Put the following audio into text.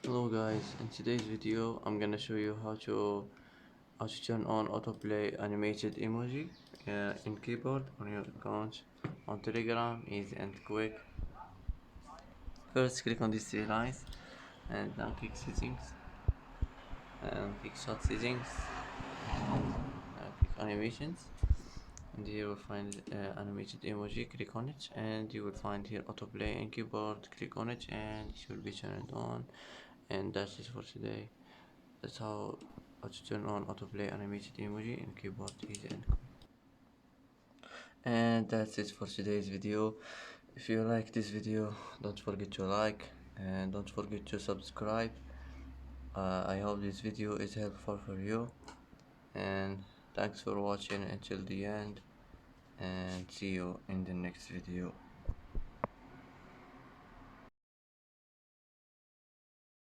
Hello guys, in today's video I'm gonna show you how to turn on autoplay animated emoji in keyboard on your account on Telegram. Easy and quick. First click on these three lines and then click settings and click shot settings, click animations, and here you will find animated emoji. Click on it and you will find here autoplay in keyboard. Click on it and it will be turned on, and that's it for today. That's how to turn on autoplay animated emoji in keyboard. Easy and quick. And that's it for today's video. If you like this video, don't forget to like and don't forget to subscribe. I hope this video is helpful for you, and thanks for watching until the end, and see you in the next video.